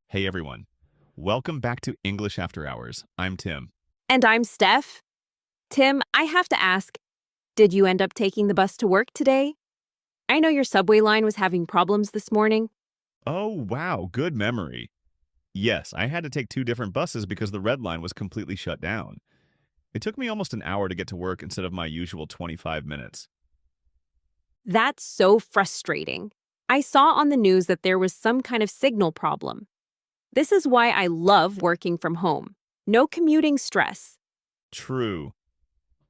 Hey everyone, welcome back to English After Hours. I'm Tim. And I'm Steph. Tim, I have to ask, did you end up taking the bus to work today? I know your subway line was having problems this morning. Oh wow, good memory. Yes, I had to take two different buses because the red line was completely shut down. It took me almost an hour to get to work instead of my usual 25 minutes. That's so frustrating. I saw on the news that there was some kind of signal problem. This is why I love working from home. No commuting stress. True.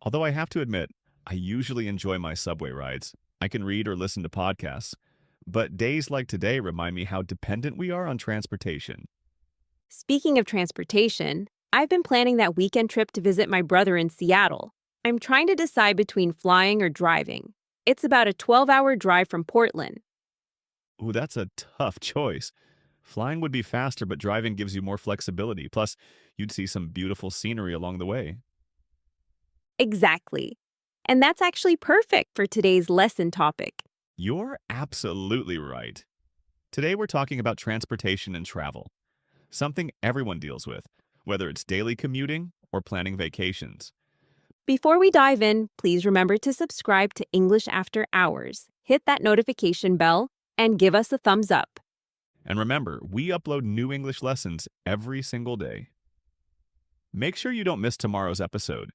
Although I have to admit, I usually enjoy my subway rides. I can read or listen to podcasts. But days like today remind me how dependent we are on transportation. Speaking of transportation, I've been planning that weekend trip to visit my brother in Seattle. I'm trying to decide between flying or driving. It's about a 12-hour drive from Portland. Ooh, that's a tough choice. Flying would be faster, but driving gives you more flexibility. Plus, you'd see some beautiful scenery along the way. Exactly. And that's actually perfect for today's lesson topic. You're absolutely right. Today we're talking about transportation and travel, something everyone deals with, whether it's daily commuting or planning vacations. Before we dive in, please remember to subscribe to English After Hours, hit that notification bell, and give us a thumbs up. And remember, we upload new English lessons every single day. Make sure you don't miss tomorrow's episode.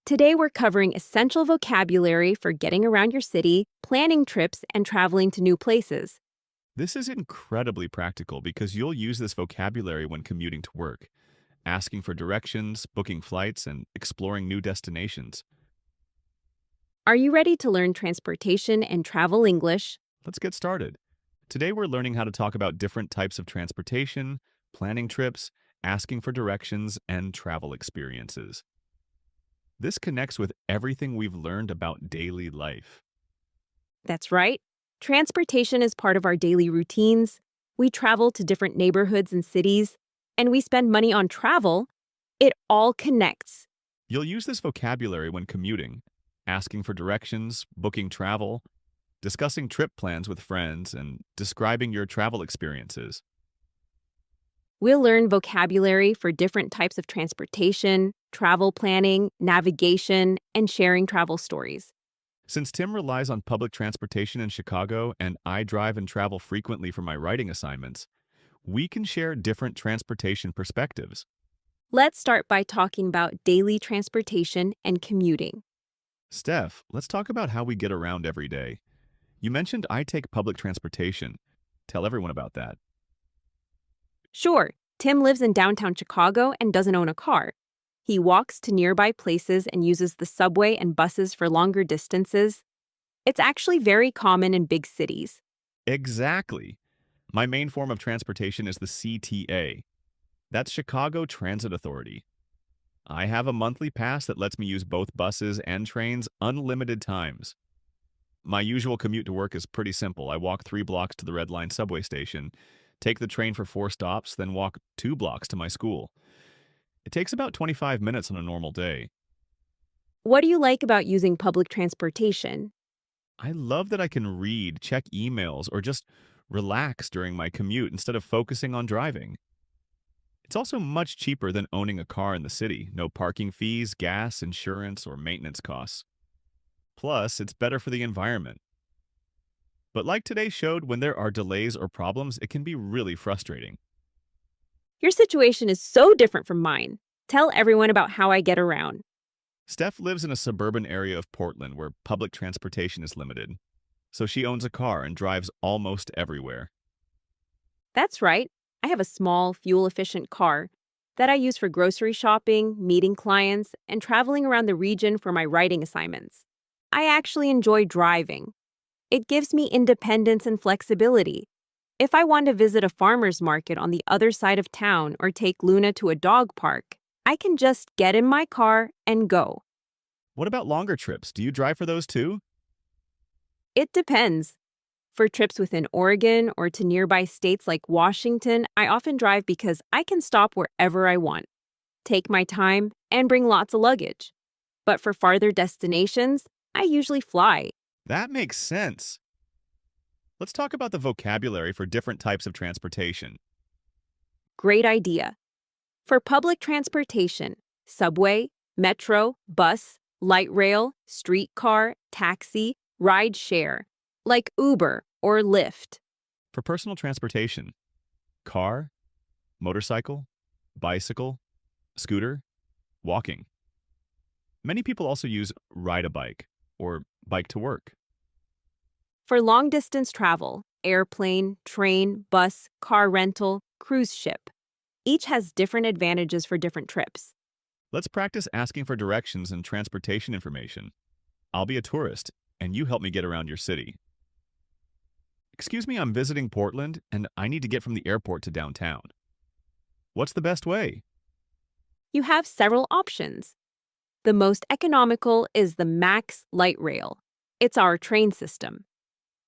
Today we're covering essential vocabulary for getting around your city, planning trips, and traveling to new places. This is incredibly practical because you'll use this vocabulary when commuting to work, asking for directions, booking flights, and exploring new destinations. Are you ready to learn transportation and travel English? Let's get started. Today we're learning how to talk about different types of transportation, planning trips, asking for directions, and travel experiences. This connects with everything we've learned about daily life. That's right. Transportation is part of our daily routines. We travel to different neighborhoods and cities, and we spend money on travel. It all connects. You'll use this vocabulary when commuting, asking for directions, booking travel, discussing trip plans with friends, and describing your travel experiences. We'll learn vocabulary for different types of transportation, travel planning, navigation, and sharing travel stories. Since Tim relies on public transportation in Chicago and I drive and travel frequently for my writing assignments, we can share different transportation perspectives. Let's start by talking about daily transportation and commuting. Steph, let's talk about how we get around every day. You mentioned I take public transportation. Tell everyone about that. Sure, Tim lives in downtown Chicago and doesn't own a car. He walks to nearby places and uses the subway and buses for longer distances. It's actually very common in big cities. Exactly. My main form of transportation is the CTA. That's Chicago Transit Authority. I have a monthly pass that lets me use both buses and trains unlimited times. My usual commute to work is pretty simple. I walk 3 blocks to the Red Line subway station, take the train for 4 stops, then walk 2 blocks to my school. It takes about 25 minutes on a normal day. What do you like about using public transportation? I love that I can read, check emails, or just relax during my commute instead of focusing on driving. It's also much cheaper than owning a car in the city. No parking fees, gas, insurance, or maintenance costs. Plus, it's better for the environment. But like today showed, when there are delays or problems, it can be really frustrating. Your situation is so different from mine. Tell everyone about how I get around. Steph lives in a suburban area of Portland where public transportation is limited. So she owns a car and drives almost everywhere. That's right. I have a small, fuel-efficient car that I use for grocery shopping, meeting clients, and traveling around the region for my writing assignments. I actually enjoy driving. It gives me independence and flexibility. If I want to visit a farmer's market on the other side of town or take Luna to a dog park, I can just get in my car and go. What about longer trips? Do you drive for those too? It depends. For trips within Oregon or to nearby states like Washington, I often drive because I can stop wherever I want, take my time, and bring lots of luggage. But for farther destinations, I usually fly. That makes sense. Let's talk about the vocabulary for different types of transportation. Great idea. For public transportation, subway, metro, bus, light rail, streetcar, taxi, ride share, like Uber or Lyft. For personal transportation, car, motorcycle, bicycle, scooter, walking. Many people also use ride-a-bike or bike to work. For long distance travel, airplane, train, bus, car rental, cruise ship. Each has different advantages for different trips. Let's practice asking for directions and transportation information. I'll be a tourist, and you help me get around your city. Excuse me, I'm visiting Portland, and I need to get from the airport to downtown. What's the best way? You have several options. The most economical is the Max Light Rail. It's our train system.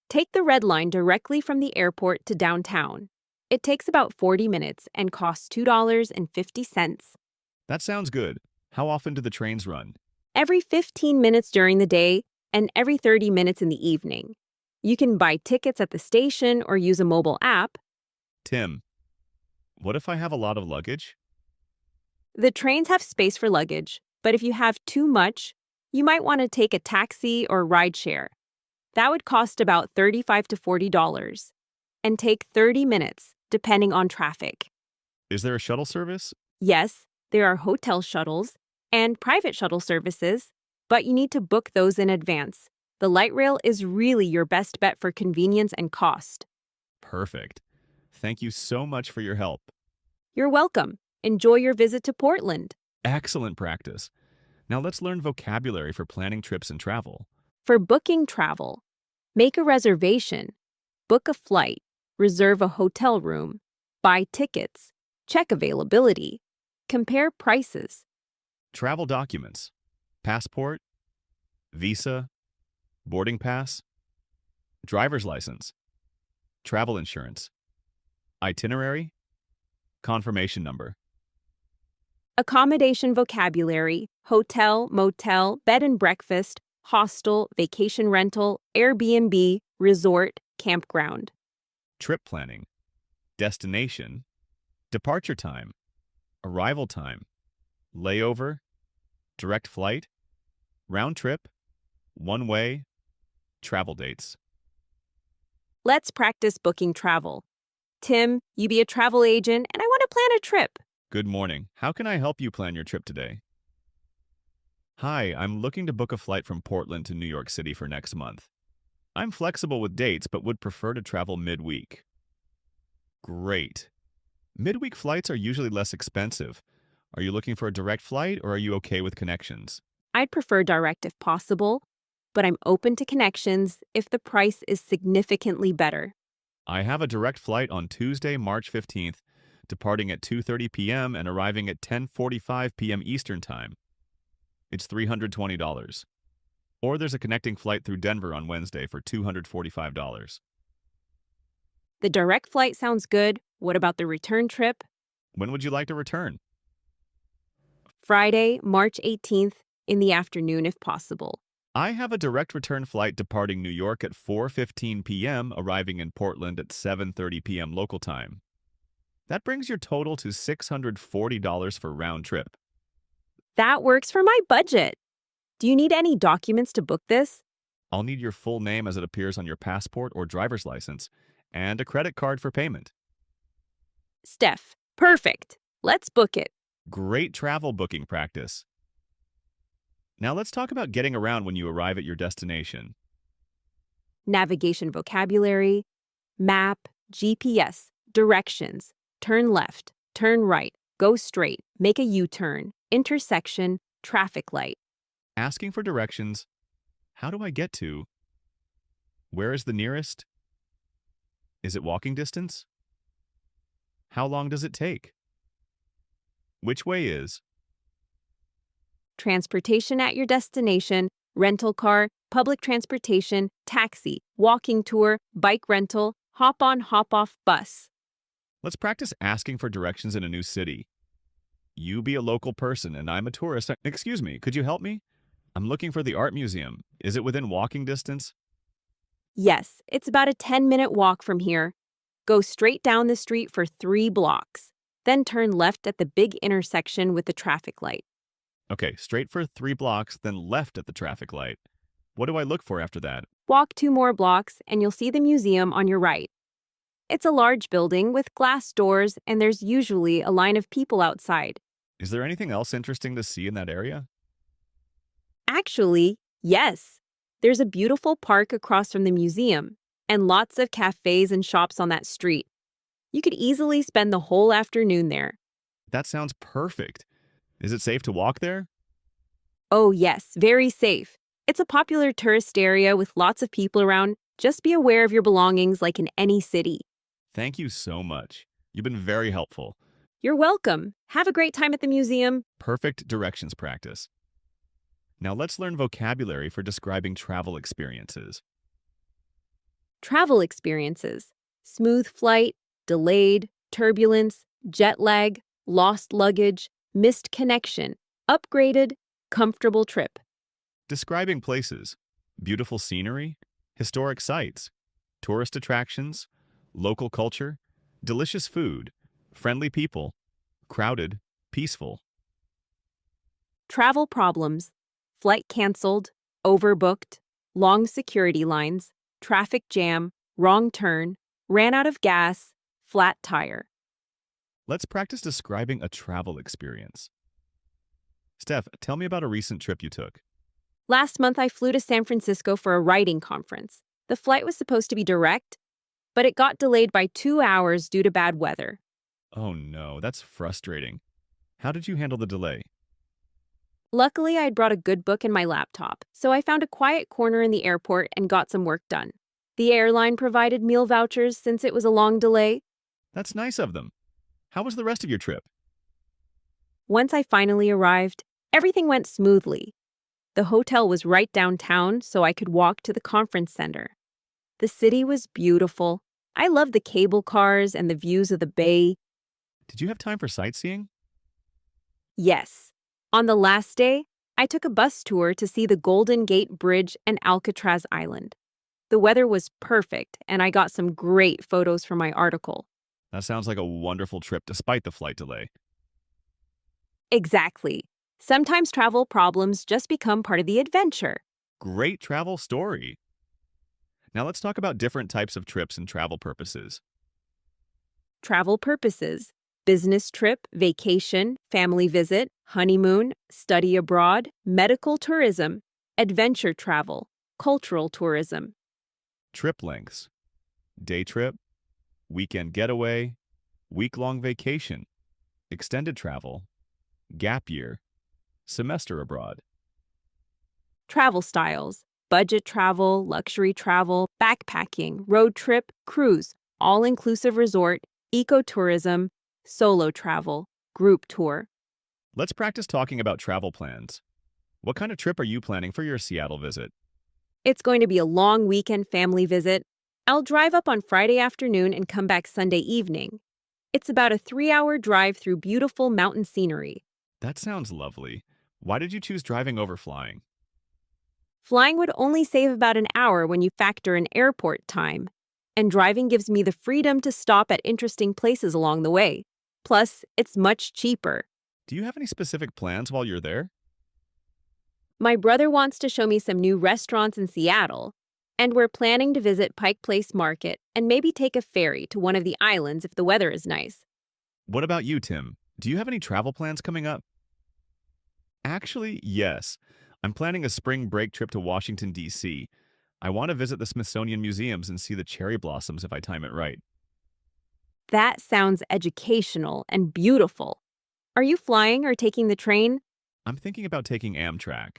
Take the Red Line directly from the airport to downtown. It takes about 40 minutes and costs $2.50. That sounds good. How often do the trains run? Every 15 minutes during the day and every 30 minutes in the evening. You can buy tickets at the station or use a mobile app. Tim, what if I have a lot of luggage? The trains have space for luggage, but if you have too much, you might want to take a taxi or rideshare. That would cost about $35 to $40 and take 30 minutes, depending on traffic. Is there a shuttle service? Yes, there are hotel shuttles and private shuttle services, but you need to book those in advance. The light rail is really your best bet for convenience and cost. Perfect. Thank you so much for your help. You're welcome. Enjoy your visit to Portland. Excellent practice. Now let's learn vocabulary for planning trips and travel. For booking travel, make a reservation, book a flight, reserve a hotel room, buy tickets, check availability, compare prices. Travel documents. Passport, visa, boarding pass, driver's license, travel insurance, itinerary, confirmation number. Accommodation vocabulary, hotel, motel, bed and breakfast, hostel, vacation rental, Airbnb, resort, campground. Trip planning. Destination, departure time, arrival time, layover, direct flight, round trip, one way, travel dates. Let's practice booking travel. Tim, you be a travel agent, and I want to plan a trip. Good morning. How can I help you plan your trip today? Hi, I'm looking to book a flight from Portland to New York City for next month. I'm flexible with dates, but would prefer to travel midweek. Great. Midweek flights are usually less expensive. Are you looking for a direct flight or are you okay with connections? I'd prefer direct if possible, but I'm open to connections if the price is significantly better. I have a direct flight on Tuesday, March 15th, departing at 2:30 p.m. and arriving at 10:45 p.m. Eastern Time. It's $320. Or there's a connecting flight through Denver on Wednesday for $245. The direct flight sounds good. What about the return trip? When would you like to return? Friday, March 18th, in the afternoon if possible. I have a direct return flight departing New York at 4:15 p.m., arriving in Portland at 7:30 p.m. local time. That brings your total to $640 for round trip. That works for my budget. Do you need any documents to book this? I'll need your full name as it appears on your passport or driver's license, and a credit card for payment. Stef, perfect. Let's book it. Great travel booking practice. Now let's talk about getting around when you arrive at your destination. Navigation vocabulary, map, GPS, directions, turn left, turn right, go straight, make a U-turn, intersection, traffic light. Asking for directions. How do I get to? Where is the nearest? Is it walking distance? How long does it take? Which way is? Transportation at your destination, rental car, public transportation, taxi, walking tour, bike rental, hop-on, hop-off bus. Let's practice asking for directions in a new city. You be a local person and I'm a tourist. Excuse me, could you help me? I'm looking for the art museum. Is it within walking distance? Yes, it's about a 10-minute walk from here. Go straight down the street for 3 blocks. Then turn left at the big intersection with the traffic light. Okay, straight for 3 blocks, then left at the traffic light. What do I look for after that? Walk 2 more blocks and you'll see the museum on your right. It's a large building with glass doors, and there's usually a line of people outside. Is there anything else interesting to see in that area? Actually, yes. There's a beautiful park across from the museum, and lots of cafes and shops on that street. You could easily spend the whole afternoon there. That sounds perfect. Is it safe to walk there? Oh, yes, very safe. It's a popular tourist area with lots of people around. Just be aware of your belongings like in any city. Thank you so much. You've been very helpful. You're welcome. Have a great time at the museum. Perfect directions practice. Now let's learn vocabulary for describing travel experiences. Travel experiences: smooth flight, delayed, turbulence, jet lag, lost luggage, missed connection, upgraded, comfortable trip. Describing places: beautiful scenery, historic sites, tourist attractions, local culture, delicious food, friendly people, crowded, peaceful. Travel problems: flight canceled, overbooked, long security lines, traffic jam, wrong turn, ran out of gas, flat tire. Let's practice describing a travel experience. Steph, tell me about a recent trip you took. Last month, I flew to San Francisco for a writing conference. The flight was supposed to be direct, but it got delayed by 2 hours due to bad weather. Oh no, that's frustrating. How did you handle the delay? Luckily, I had brought a good book and my laptop, so I found a quiet corner in the airport and got some work done. The airline provided meal vouchers since it was a long delay. That's nice of them. How was the rest of your trip? Once I finally arrived, everything went smoothly. The hotel was right downtown, so I could walk to the conference center. The city was beautiful. I loved the cable cars and the views of the bay. Did you have time for sightseeing? Yes. On the last day, I took a bus tour to see the Golden Gate Bridge and Alcatraz Island. The weather was perfect, and I got some great photos for my article. That sounds like a wonderful trip despite the flight delay. Exactly. Sometimes travel problems just become part of the adventure. Great travel story. Now let's talk about different types of trips and travel purposes. Travel purposes: business trip, vacation, family visit, honeymoon, study abroad, medical tourism, adventure travel, cultural tourism. Trip lengths: day trip, weekend getaway, week-long vacation, extended travel, gap year, semester abroad. Travel styles: budget travel, luxury travel, backpacking, road trip, cruise, all-inclusive resort, ecotourism, solo travel, group tour. Let's practice talking about travel plans. What kind of trip are you planning for your Seattle visit? It's going to be a long weekend family visit. I'll drive up on Friday afternoon and come back Sunday evening. It's about a 3-hour drive through beautiful mountain scenery. That sounds lovely. Why did you choose driving over flying? Flying would only save about an hour when you factor in airport time, and driving gives me the freedom to stop at interesting places along the way. Plus, it's much cheaper. Do you have any specific plans while you're there? My brother wants to show me some new restaurants in Seattle, and we're planning to visit Pike Place Market and maybe take a ferry to one of the islands if the weather is nice. What about you, Tim? Do you have any travel plans coming up? Actually, yes. I'm planning a spring break trip to Washington, D.C. I want to visit the Smithsonian Museums and see the cherry blossoms if I time it right. That sounds educational and beautiful. Are you flying or taking the train? I'm thinking about taking Amtrak.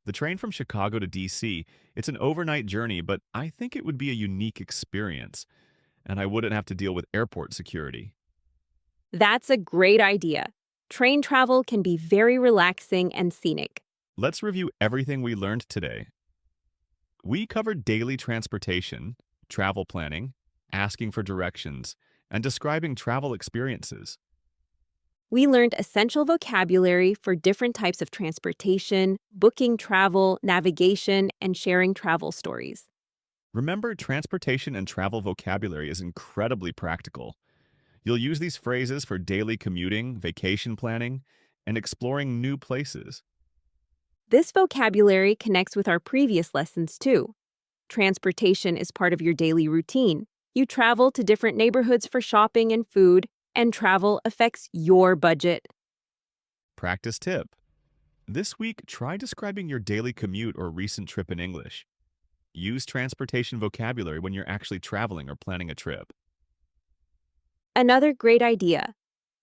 The train from Chicago to D.C., it's an overnight journey, but I think it would be a unique experience, and I wouldn't have to deal with airport security. That's a great idea. Train travel can be very relaxing and scenic. Let's review everything we learned today. We covered daily transportation, travel planning, asking for directions, and describing travel experiences. We learned essential vocabulary for different types of transportation, booking travel, navigation, and sharing travel stories. Remember, transportation and travel vocabulary is incredibly practical. You'll use these phrases for daily commuting, vacation planning, and exploring new places. This vocabulary connects with our previous lessons too. Transportation is part of your daily routine. You travel to different neighborhoods for shopping and food, and travel affects your budget. Practice tip. This week, try describing your daily commute or recent trip in English. Use transportation vocabulary when you're actually traveling or planning a trip. Another great idea.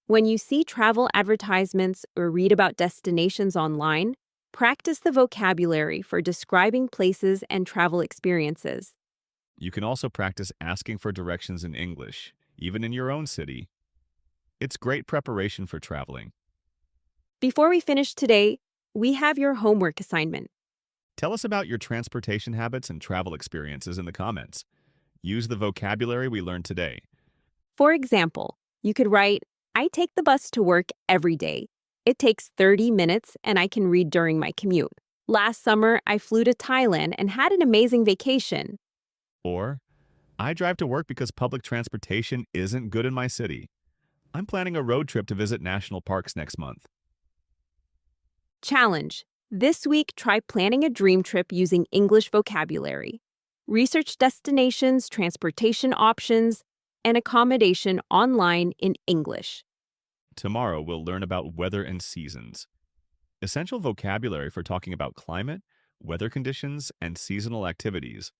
When you see travel advertisements or read about destinations online, practice the vocabulary for describing places and travel experiences. You can also practice asking for directions in English, even in your own city. It's great preparation for traveling. Before we finish today, we have your homework assignment. Tell us about your transportation habits and travel experiences in the comments. Use the vocabulary we learned today. For example, you could write, I take the bus to work every day. It takes 30 minutes and I can read during my commute. Last summer, I flew to Thailand and had an amazing vacation. Or, I drive to work because public transportation isn't good in my city. I'm planning a road trip to visit national parks next month. Challenge. This week, try planning a dream trip using English vocabulary. Research destinations, transportation options, and accommodation online in English. Tomorrow, we'll learn about weather and seasons. Essential vocabulary for talking about climate, weather conditions, and seasonal activities.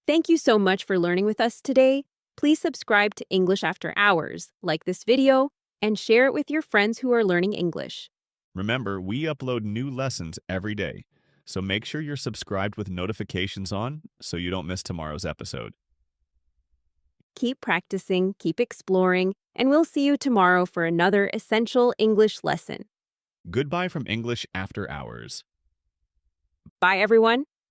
Thank you so much for learning with us today. Please subscribe to English After Hours, like this video, and share it with your friends who are learning English. Remember, we upload new lessons every day, so make sure you're subscribed with notifications on so you don't miss tomorrow's episode. Keep practicing, keep exploring, and we'll see you tomorrow for another essential English lesson. Goodbye from English After Hours. Bye, everyone.